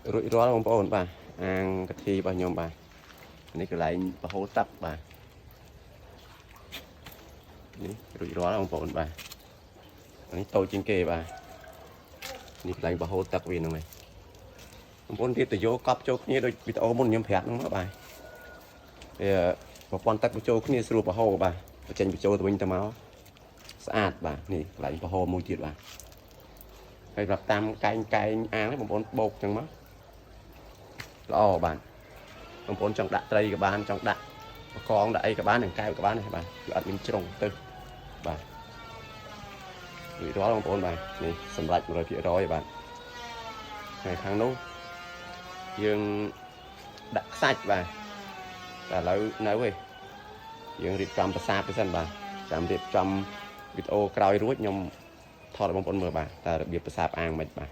រួចរាល់បងប្អូនបាទអាងកាធីរបស់ខ្ញុំបាទនេះកន្លែងបហូរទឹកបាទនេះរួចរាល់បងប្អូនបាទនេះតូចជាងគេបាទនេះកន្លែងបហូរទឹកវាហ្នឹងឯងបងប្អូនទៀតទៅយកកប់ចូលគ្នាដូចវីដេអូមុនខ្ញុំប្រាប់ហ្នឹងមកបាទវាប្រព័ន្ធទឹកបញ្ចូលគ្នាស្រួលបហូរបាទបញ្ចេញបញ្ចូលទៅវិញទៅមកស្អាតបាទនេះកន្លែងបហូរមួយទៀតបាទហើយប្រាប់តាមកែងអាងហ្នឹងបងប្អូនបោកចឹងមកល្អបាទបងប្អូនចង់ដាក់ត្រីក៏បានចង់ដាក់បកងដាក់អីក៏បាននឹងកែវក៏បានដែរបាទគឺអត់មានជ្រុងទៅបាទរួចរាល់បងប្អូនបាទនេះសម្រាប់ 100% បាទហើយខាងនោះយើងដាក់ខ្សាច់បាទតែឥឡូវនៅឯងយើងរៀបចំប្រសាទទៅសិនបាទចាំរៀបចំវីដេអូក្រោយរួចខ្ញុំថតឲ្យបងប្អូនមើលបាទតើរបៀបប្រសាទអាងមិនបាទ